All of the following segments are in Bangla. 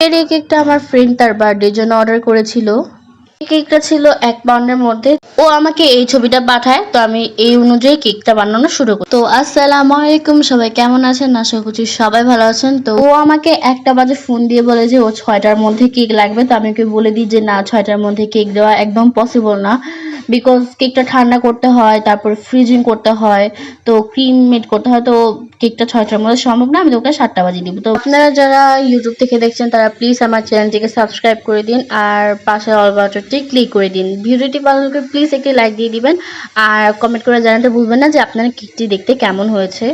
এর এই কেকটা আমার ফ্রেন্ড তার বার্থডের জন্য অর্ডার করেছিল। এই কেকটা ছিল 1 পাউন্ডের মধ্যে। ও আমাকে এই ছবিটা পাঠায়, তো আমি এই অনুযায়ী কেকটা বানানো শুরু করি। তো আসসালামু আলাইকুম, সবাই কেমন আছেন? আশা করছি সবাই ভালো আছেন। তো ও আমাকে 1টা বাজে ফোন দিয়ে বলে যে ও 6টার মধ্যে কেক লাগবে। তো আমি ওকে বলে দিই যে না, 6টার মধ্যে কেক দেওয়া একদম পসিবল না, বিকজ কেকটা ঠান্ডা করতে হয়, তারপর ফ্রিজিং করতে হয়, তো ক্রিম মেড করতে হয়। তো কেকটা 6টার মধ্যে সম্ভব না, আমি তোকে 7টা বাজে দিব। তো আপনারা যারা ইউটিউব থেকে দেখছেন তারা প্লিজ আমার চ্যানেলটিকে সাবস্ক্রাইব করে দিন, আর পাশে অল বাটনটি ক্লিক করে দিন। ভিডিওটি ভালো লাগলে প্লিজ একটি লাইক দিয়ে দিবেন, আর কমেন্ট করে জানাতে ভুলবেন না যে আপনারা কেকটি দেখতে কেমন হয়েছে।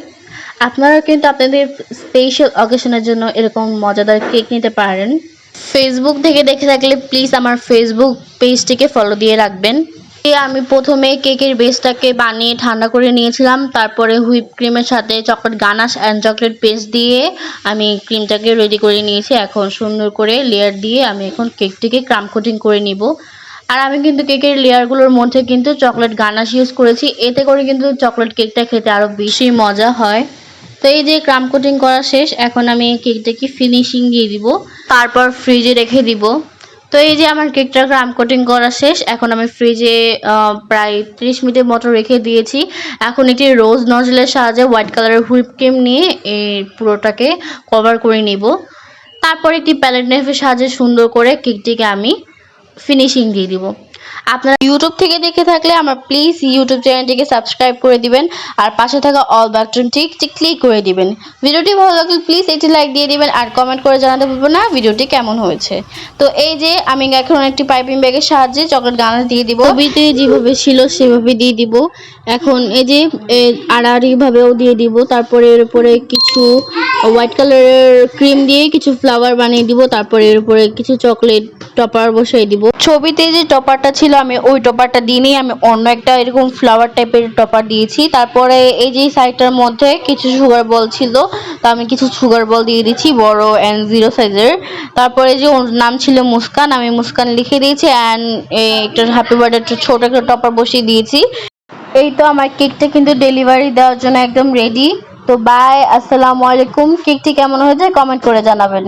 আপনারা কিন্তু আপনাদের স্পেশাল অকেশনের জন্য এরকম মজাদার কেক নিতে পারেন। ফেসবুক থেকে দেখে থাকলে প্লিজ আমার ফেসবুক পেজটিকে ফলো দিয়ে রাখবেন। আমি প্রথমে কেকের বেসটাকে বানিয়ে ঠান্ডা করে নিয়েছিলাম, তারপরে হুইপ ক্রিমের সাথে chocolate ganache and chocolate paste দিয়ে আমি ক্রিমটাকে রেডি করে নিয়েছি। এখন সুন্দর করে লেয়ার দিয়ে আমি এখন কেকটিকে ক্রাম কোটিং করে নিব। আর আমি কিন্তু কেকের লেয়ারগুলোর মধ্যে কিন্তু চকলেট গানাশ ইউজ করেছি, এতে করে কিন্তু চকলেট কেকটা খেতে আরও বেশি মজা হয়। তো এই যে ক্রাম কোটিং করা শেষ, এখন আমি কেকটাকে ফিনিশিং দিয়ে দিব, তারপর ফ্রিজে রেখে দিব। তো এই যে আমার কেকটা ক্রাম কোটিং করা শেষ, এখন আমি ফ্রিজে প্রায় 30 মিনিটের মতো রেখে দিয়েছি। এখন একটি রোজ নজলের সাহায্যে হোয়াইট কালারের হুইপ ক্রিম নিয়ে এই পুরোটাকে কভার করে নিব। তারপর একটি প্যালেট নাইফের সাহায্যে সুন্দর করে কেকটিকে আমি ফিনিশিং দিয়ে দিব। আপনারা ইউটিউব থেকে দেখে থাকলে আমার প্লিজ ইউটিউব চ্যানেলটিকে সাবস্ক্রাইব করে দিবেন, আর পাশে থাকা অল বাটনটি ক্লিক করে দিবেন। ভিডিওটি ভালো লাগলে প্লিজ একটি লাইক দিয়ে দিবেন, আর কমেন্ট করে জানাতে ভুলবেন না ভিডিওটি কেমন হয়েছে। তো এই যে আমি এখন একটি পাইপিং ব্যাগের সাহায্যে চকলেট গানাশ দিয়ে দিব, ছবিতে যেভাবে ছিল সেভাবে দিয়ে দিব। এখন এই যে আড়াআড়িভাবেও দিয়ে দিব, তারপরে এর উপরে কিছু হোয়াইট কালারের ক্রিম দিয়ে কিছু ফ্লাওয়ার বানিয়ে দিব, তারপরে এর উপরে কিছু চকলেট টপার বসাই দিব। ছবিতে যে টপারটা ছিল আমি ওই টপারটা দিয়ে নিয়ে আমি অন্য একটা এরকম ফ্লাওয়ার টাইপের টপার দিয়েছি। তারপরে এই যে সাইডটার মধ্যে কিছু সুগার বল ছিল, তো আমি কিছু সুগার বল দিয়ে দিচ্ছি বড় অ্যান্ড 0 সাইজের। তারপরে যে ওর নাম ছিল মুস্কান, আমি মুস্কান লিখে দিয়েছি, অ্যান্ড একটা হ্যাপি বার্থডে একটা ছোট একটা টপার বসিয়ে দিয়েছি। এই তো আমার কেকটা কিন্তু ডেলিভারি দেওয়ার জন্য একদম রেডি। তো বাই, আসসালামু আলাইকুম। কেকটি কেমন হয়েছে কমেন্ট করে জানাবেন।